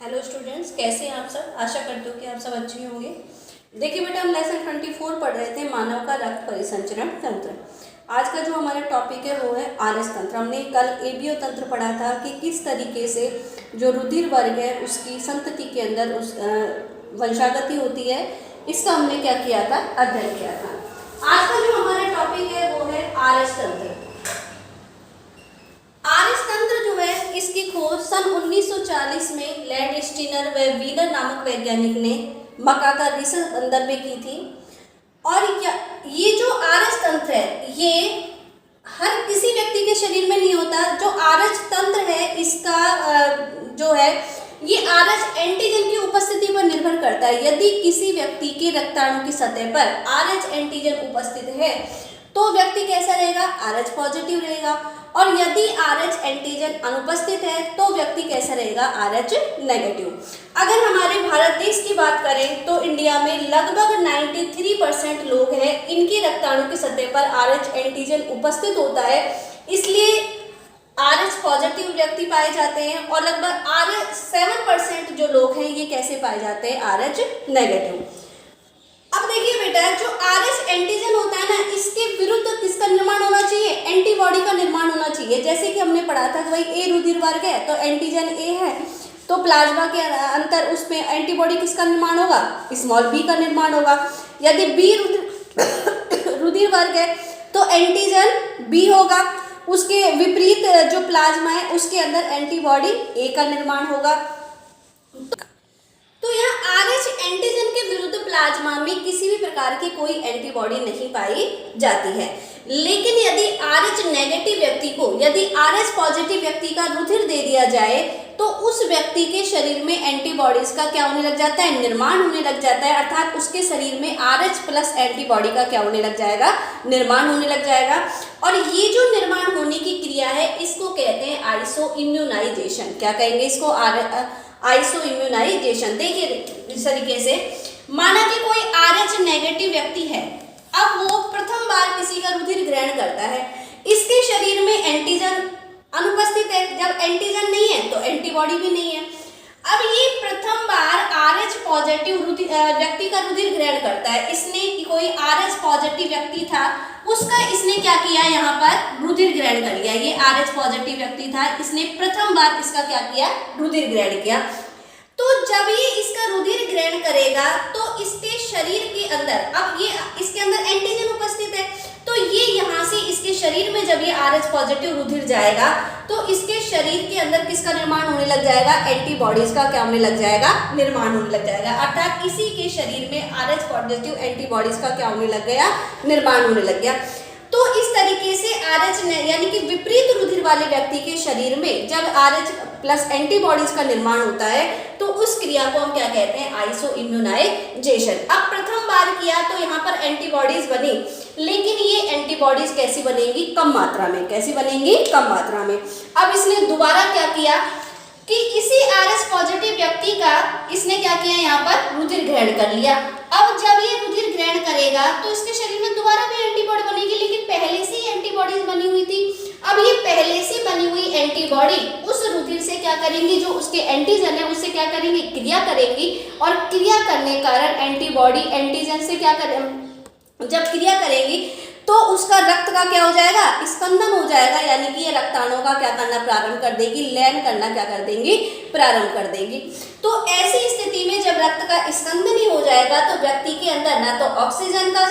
Hello students, कैसे हैं आप सब। आशा करती हूँ कि आप सब अच्छे होंगे। देखिए बेटा, हम लेसन 24 पढ़ रहे थे, मानव का रक्त परिसंचरण तंत्र। आज का जो हमारा टॉपिक है वो है आरएस तंत्र। हमने कल एबीओ तंत्र पढ़ा था कि किस तरीके से जो रुधिर वर्ग है उसकी संतति के अंदर उस वंशागति होती है। इसका हमने क्या किया था, अध्ययन किया था। आज का जो हमारा टॉपिक है वो है आरएस तंत्र। आरएस तंत्र जो है, इसकी खोज सन 1940 में लैंड स्टीनर व वीनर नामक वैज्ञानिक ने मकाका रिसर्च अंदर में की थी। और ये जो आरएस तंत्र है ये हर किसी व्यक्ति के शरीर में नहीं होता। जो आरएस तंत्र है इसका जो है ये आरएच एंटीजन की उपस्थिति पर निर्भर करता है। यदि किसी व्यक्ति के रक्ताणु की सतह पर आरएच एंटीजन उपस्थित है तो व्यक्ति कैसा रहेगा, आरएच पॉजिटिव रहेगा। और यदि आरएच एंटीजन अनुपस्थित है तो व्यक्ति कैसा रहेगा, आरएच नेगेटिव। अगर हमारे भारत देश की बात करें तो इंडिया में लगभग 93% लोग हैं, इनकी रक्ताणु की सतह पर आरएच एंटीजन उपस्थित होता है, इसलिए आरएच पॉजिटिव व्यक्ति पाए जाते हैं। और लगभग 7% जो लोग हैं ये कैसे पाए जाते हैं, आरएच नेगेटिव। अब देखिए बेटा, जो आरएच एंटीजन होता है ना, इसके विरुद्ध किसका निर्माण होना चाहिए, एंटीबॉडी का निर्माण होना चाहिए। जैसे कि हमने पढ़ा था कि भाई ए रुधिर वर्ग है तो एंटीजन ए है, तो प्लाज्मा के अंतर उसमें एंटीबॉडी किसका निर्माण होगा, स्मॉल बी का निर्माण होगा। यदि बी रुधिर वर्ग है तो एंटीजन बी होगा, उसके विपरीत जो प्लाज्मा है उसके अंदर एंटीबॉडी ए का निर्माण होगा। तो यहाँ आरएच एंटीजन के विरुद्ध प्लाज्मा में किसी भी प्रकार की कोई एंटीबॉडी नहीं पाई जाती है। लेकिन यदि आरएच नेगेटिव व्यक्ति को, यदि आरएच पॉजिटिव व्यक्ति का रुधिर दे दिया जाए तो उस व्यक्ति के शरीर में एंटीबॉडीज का क्या होने लग जाता है, निर्माण होने लग जाता है। अर्थात उसके शरीर में आरएच प्लस एंटीबॉडी का क्या होने लग जाएगा, निर्माण होने लग जाएगा। और ये जो निर्माण होने की क्रिया है इसको कहते हैं आइसो इम्यूनाइजेशन। क्या कहेंगे इसको, आइसो इम्यूनाइजेशन। देखिए इस तरीके से माना कि कोई आरएच नेगेटिव व्यक्ति है, अब वो प्रथम बार किसी का रुधिर ग्रहण करता है, इसके शरीर में एंटीजन अनुपस्थित है। जब एंटीजन नहीं है तो एंटीबॉडी भी नहीं है। अब ये प्रथम बार आरएच पॉजिटिव व्यक्ति का रुधिर ग्रहण करता है। इसने कोई आरएच पॉजिटिव व्यक्ति था, उसका इसने क्या किया, यहाँ पर रुधिर ग्रहण कर लिया। ये आरएच पॉजिटिव व्यक्ति था, इसने प्रथम बार इसका क्या किया, रुधिर ग्रहण किया। तो जब ये इसका रुधिर ग्रहण करेगा तो इसके शरीर के अंदर, अब ये इसके अंदर एंटीजन उपस्थित है, तो ये यहाँ से इसके शरीर में जब ये आरएच पॉजिटिव रुधिर जाएगा तो इसके शरीर के अंदर किसका निर्माण होने लग जाएगा, एंटीबॉडीज का क्या होने लग जाएगा, निर्माण होने लग जाएगा। अर्थात इसी के शरीर में आरएच पॉजिटिव एंटीबॉडीज का क्या होने लग गया, निर्माण होने लग गया। तो इस तरीके से आरएच यानी कि विपरीत रुधिर वाले व्यक्ति के शरीर में जब आरएच प्लस एंटीबॉडीज का निर्माण होता है तो उस क्रिया को हम क्या कहते हैं, आइसो इम्यूनाइजेशन। अब प्रथम बार किया तो यहाँ पर एंटीबॉडीज बनी, लेकिन ये एंटीबॉडीज कैसी बनेंगी, कम मात्रा में। कैसी बनेंगी, कम मात्रा में। अब इसने दोबारा क्या किया कि इसी आरएच पॉजिटिव व्यक्ति का इसने क्या किया, यहाँ पर रुधिर ग्रहण कर लिया। अब जब ये रुधिर ग्रहण करेगा तो इसके शरीर में दोबारा भी एंटीबॉडी बनेगी, लेकिन पहले से ही एंटीबॉडीज बनी हुई थी। अब ये पहले से बनी हुई एंटीबॉडी उस रुधिर से क्या करेंगी, जो उसके एंटीजन है उससे क्या करेंगी, क्रिया करेंगी। और क्रिया करने कारण एंटीबॉडी एंटीजन से क्या करें, जब क्रिया करेंगी तो उसका रक्त का क्या हो जाएगा, स्पंदन हो जाएगा। यानी कि ये रक्ताणुओं का क्या करना प्रारंभ कर देगी, लयन करना क्या कर देंगी, प्रारंभ कर देंगी। तो ऐसी स्थिति में जब रक्त का स्पंदन ही हो जाएगा तो व्यक्ति के अंदर ना तो ऑक्सीजन का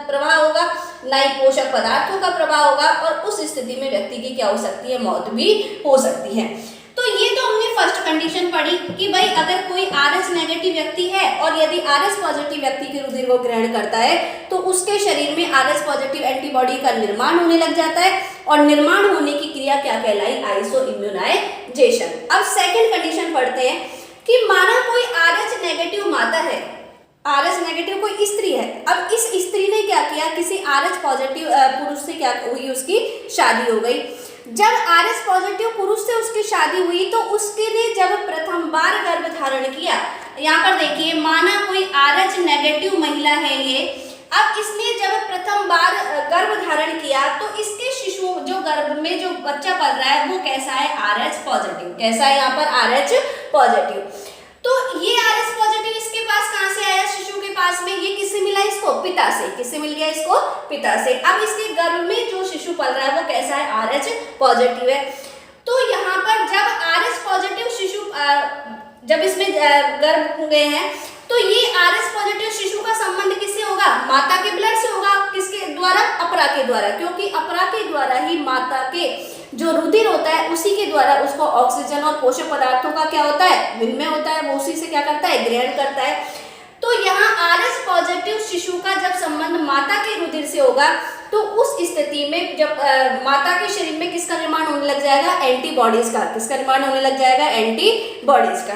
प्रवाह होगा, ना ही पोषक पदार्थों का प्रवाह होगा, और उस स्थिति में व्यक्ति की क्या हो सकती है, मौत भी हो सकती है। तो ये तो हमने फर्स्ट कंडीशन पढ़ी कि भाई अगर कोई आरएच नेगेटिव व्यक्ति है और यदि आरएच पॉजिटिव व्यक्ति के रुधिर को ग्रहण करता है तो उसके शरीर में आरएच पॉजिटिव एंटीबॉडी का निर्माण होने लग जाता है, और निर्माण होने की क्रिया क्या कहलाई, आइसो इम्यूनाइजेशन। अब सेकंड कंडीशन पढ़ते हैं कि माना कोई आरएच नेगेटिव माता है, आरएच नेगेटिव कोई स्त्री है। अब इस स्त्री ने क्या किया, किसी आरएच पॉजिटिव पुरुष से क्या हुई, उसकी शादी हो गई। जब आरएच पॉजिटिव पुरुष से उसकी शादी हुई तो उसके ने जब प्रथम बार गर्भ धारण किया, यहाँ पर देखिए माना कोई आरएच नेगेटिव महिला है ये, अब इसने जब प्रथम बार गर्भ धारण किया तो इसके शिशु जो गर्भ में जो बच्चा पल रहा है वो कैसा है, आरएच पॉजिटिव। कैसा है यहाँ पर, आरएच पॉजिटिव। ये आरएच पॉजिटिव इसके पास कहां से आया, शिशु के पास में, ये किससे मिला इसको, पिता से। किससे मिल गया इसको, पिता से। अब इसके गर्भ में जो शिशु पल रहा है वो कैसा है, आरएच पॉजिटिव है। तो यहाँ पर जब आरएच पॉजिटिव शिशु जब इसमें गर्भ हो गए हैं तो ये आरएच पॉजिटिव शिशु का संबंध किससे होगा, माता के ब्लड से होगा। किसके द्वारा, अपरा के द्वारा, क्योंकि अपरा के द्वारा ही माता के जो रुधिर होता है उसी के द्वारा उसको ऑक्सीजन और पोषक पदार्थों का क्या होता है, विनिमय होता है, वो उसी से क्या करता है, ग्रहण करता है। तो यहाँ आरएच पॉजिटिव शिशु का जब संबंध माता के रुधिर से होगा तो उस स्थिति में जब माता के शरीर में किसका निर्माण होने लग जाएगा, एंटीबॉडीज का। किसका निर्माण होने लग जाएगा, एंटीबॉडीज का।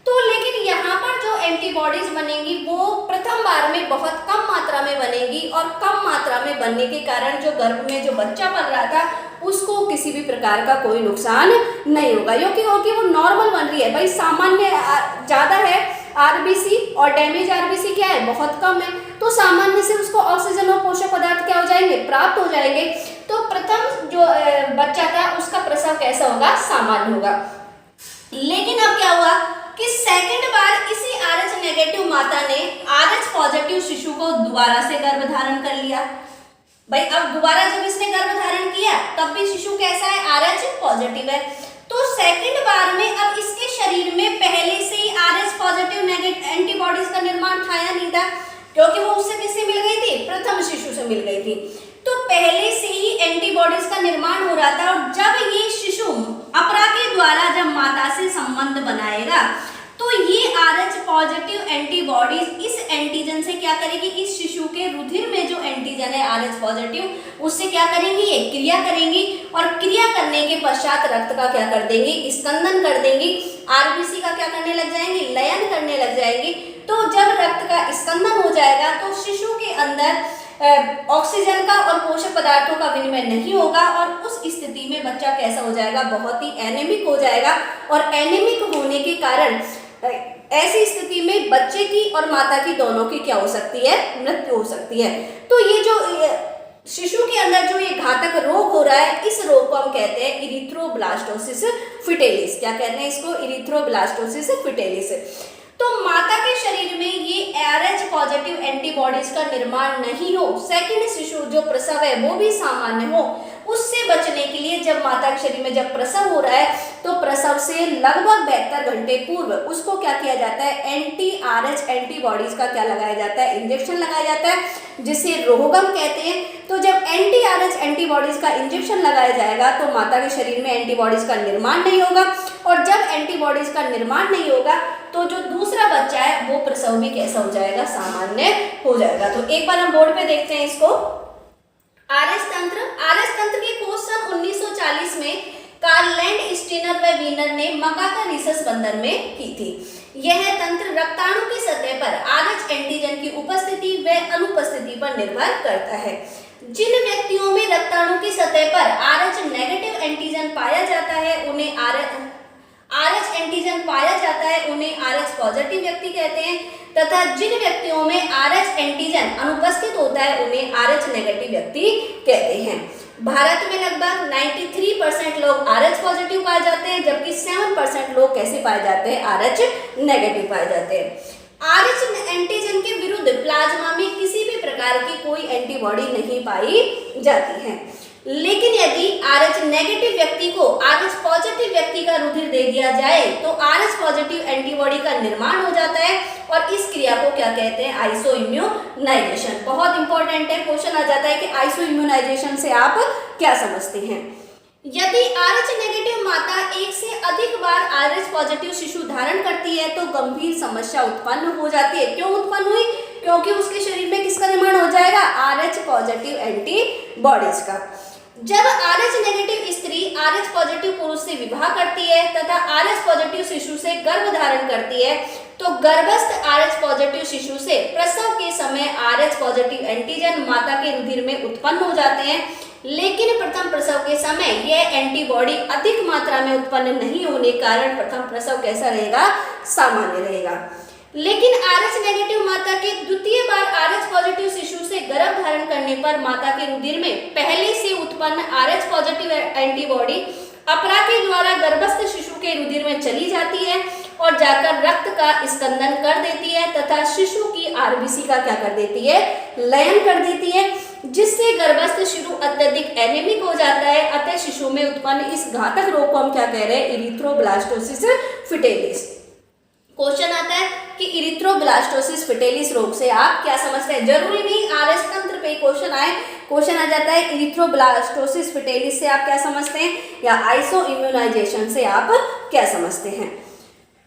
तो लेकिन यहाँ पर जो एंटीबॉडीज बनेंगी वो प्रथम बार में बहुत कम मात्रा में बनेगी, और कम मात्रा में बनने के कारण जो गर्भ में जो बच्चा पल रहा था उसको किसी भी प्रकार का कोई नुकसान नहीं होगा, क्योंकि वो नॉर्मल बन रही है। भाई सामान्य ज्यादा है आरबीसी और डैमेज आरबीसी क्या है, बहुत कम है, तो सामान्य से उसको ऑक्सीजन और पोषक पदार्थ क्या हो जाएंगे, प्राप्त हो जाएंगे। तो प्रथम जो बच्चा था उसका प्रसव कैसा होगा, सामान्य होगा। लेकिन अब क्या हुआ कि सेकंड बार इसी आरएच नेगेटिव माता ने आरएच पॉजिटिव शिशु को दोबारा से गर्भ धारण कर लिया। भाई अब दोबारा जब इसने गर्भ धारण किया तब भी शिशु कैसा है, आरएच पॉजिटिव है। तो सेकंड बार में अब इसके शरीर में पहले से ही आरएच पॉजिटिव नेगेटिव एंटीबॉडीज का निर्माण था या नहीं था, क्योंकि वो उससे किससे मिल गई थी, प्रथम शिशु से मिल गई थी। तो पहले से ही एंटीबॉडीज का निर्माण हो रहा था, और जब ये शिशु अपरा के द्वारा जब माता से संबंध बनाएगा तो ये आरएच पॉजिटिव एंटीबॉडीज इस एंटीजन से क्या करेगी, इस शिशु के रुधिर में जो एंटीजन है आरएच पॉजिटिव उससे क्या करेंगी, ये क्रिया करेंगी, और क्रिया करने के पश्चात रक्त का क्या कर देंगी, स्कंदन कर देंगी, आरबीसी का क्या करने लग जाएंगी, लयन करने लग जाएंगी। तो जब रक्त का स्कंदन हो जाएगा तो शिशु के अंदर ऑक्सीजन का और पोषक पदार्थों का विनिमय नहीं होगा, और उस स्थिति में बच्चा कैसा हो जाएगा, बहुत ही एनीमिक हो जाएगा। और एनीमिक होने के कारण ऐसी स्थिति में बच्चे की और माता की दोनों की क्या हो सकती है, मृत्यु हो सकती है। तो ये जो शिशु के अंदर जो ये घातक रोग हो रहा है, इस रोग को हम कहते हैं इरिथ्रोब्लास्टोसिस फिटेलिस। क्या कहते हैं इसको, इरिथ्रोब्लास्टोसिस फिटेलिस। तो माता के शरीर में ये आरएच पॉजिटिव एंटीबॉडीज का निर्माण नहीं हो, सेकंड शिशु जो प्रसव है वो भी सामान्य हो, उससे बचने के लिए जब माता के शरीर में जब प्रसव हो रहा है तो प्रसव से लगभग 72 घंटे पूर्व उसको क्या किया जाता है, एंटी आरएच एंटीबॉडीज का क्या लगाया जाता है, इंजेक्शन लगाया जाता है, जिसे रोहगम कहते हैं। तो जब एंटी आरएच एंटीबॉडीज का इंजेक्शन लगाया जाएगा तो माता के शरीर में एंटीबॉडीज का निर्माण नहीं होगा, और जब एंटीबॉडीज का निर्माण नहीं होगा तो जो दूसरा बच्चा है वो प्रसव भी कैसा हो जाएगा, सामान्य हो जाएगा। तो एक बार हम बोर्ड पे देखते हैं इसको। आरएच तंत्र की खोज सन 1940 में कार्लैंड स्टीनर व वीनर ने मकाकारिसस बंदर में की थी। यह तंत्र रक्ताणु की सतह पर आरएच एंटीजन की उपस्थिति व अनुपस्थिति पर निर्भर करता है। जिन व्यक्तियों में रक्ताणु की सतह पर आरएच नेगेटिव एंटीजन पाया जाता है उन्हें आरएच एंटीजन पाया जाता है उन्हें आरएच पॉजिटिव व्यक्ति कहते हैं, तथा जिन व्यक्तियों में आरएच एंटीजन अनुपस्थित होता है उन्हें आरएच नेगेटिव व्यक्ति कहते हैं। भारत में लगभग 93% लोग आरएच पॉजिटिव पाए जाते हैं, जबकि 7% लोग कैसे पाए जाते हैं, आरएच नेगेटिव पाए जाते हैं। आरएच एंटीजन के विरुद्ध प्लाज्मा में किसी भी प्रकार की कोई एंटीबॉडी नहीं पाई जाती है, लेकिन यदि आरएच नेगेटिव व्यक्ति को आरएच पॉजिटिव व्यक्ति का रुधिर दे दिया जाए तो आरएच पॉजिटिव एंटीबॉडी का निर्माण हो जाता है, और इस क्रिया को क्या कहते हैं, आइसो इम्यूनाइजेशन। बहुत इंपॉर्टेंट है, क्वेश्चन आ जाता है कि आइसो इम्यूनाइजेशन से आप क्या समझते हैं। यदि आरएच नेगेटिव माता एक से अधिक बार आरएच पॉजिटिव शिशु धारण करती है तो गंभीर समस्या उत्पन्न हो जाती है। क्यों उत्पन्न हुई, क्योंकि उसके शरीर में किसका निर्माण हो जाएगा, आरएच पॉजिटिव एंटीबॉडीज का। जब आरएच नेगेटिव स्त्री आरएच पॉजिटिव पुरुष से विवाह करती है तथा आरएच पॉजिटिव शिशु से गर्भ धारण करती है तो गर्भस्थ आरएच पॉजिटिव शिशु से प्रसव के समय आरएच पॉजिटिव एंटीजन माता के रुधिर में उत्पन्न हो जाते हैं, लेकिन प्रथम प्रसव के समय यह एंटीबॉडी अधिक मात्रा में उत्पन्न नहीं होने के कारण प्रथम प्रसव कैसा रहेगा, सामान्य रहेगा। लेकिन आरएच नेगेटिव माता के द्वितीय बार आरएच पॉजिटिव शिशु से गर्भ धारण करने पर माता के रुधिर में पहले से उत्पन्न आरएच पॉजिटिव एंटीबॉडी अपरा के द्वारा गर्भस्थ शिशु के रुधिर में चली जाती है, और जाकर रक्त का स्कंदन कर देती है तथा शिशु की आरबीसी का क्या कर देती है, लयन कर देती है, जिससे गर्भस्थ शिशु अत्यधिक एनीमिक हो जाता है। अतः शिशु में उत्पन्न इस घातक रोग को हम क्या कह रहे हैं, इरिथ्रोब्लास्टोसिस फिटेलिस। क्वेश्चन आता है कि इरिथ्रोब्लास्टोसिस फिटेलिस रोग से आप क्या समझते हैं। जरूरी नहीं आरएस तंत्र पे क्वेश्चन आए, क्वेश्चन आ जाता है इरिथ्रोब्लास्टोसिस फिटेलिस से आप क्या समझते हैं, या आइसो इम्यूनाइजेशन से आप क्या समझते हैं।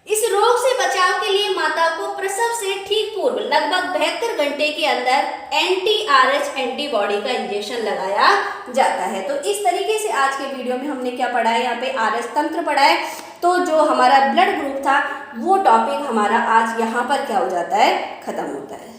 इस रोग से बचाव के लिए माता को प्रसव से ठीक पूर्व लगभग 72 घंटे के अंदर एंटी-आरएच एंटीबॉडी का इंजेक्शन लगाया जाता है। तो इस तरीके से आज के वीडियो में हमने क्या पढ़ा है, यहाँ पे आरएस तंत्र पढ़ा है। तो जो हमारा ब्लड ग्रुप था वो टॉपिक हमारा आज यहाँ पर क्या हो जाता है, खत्म होता है।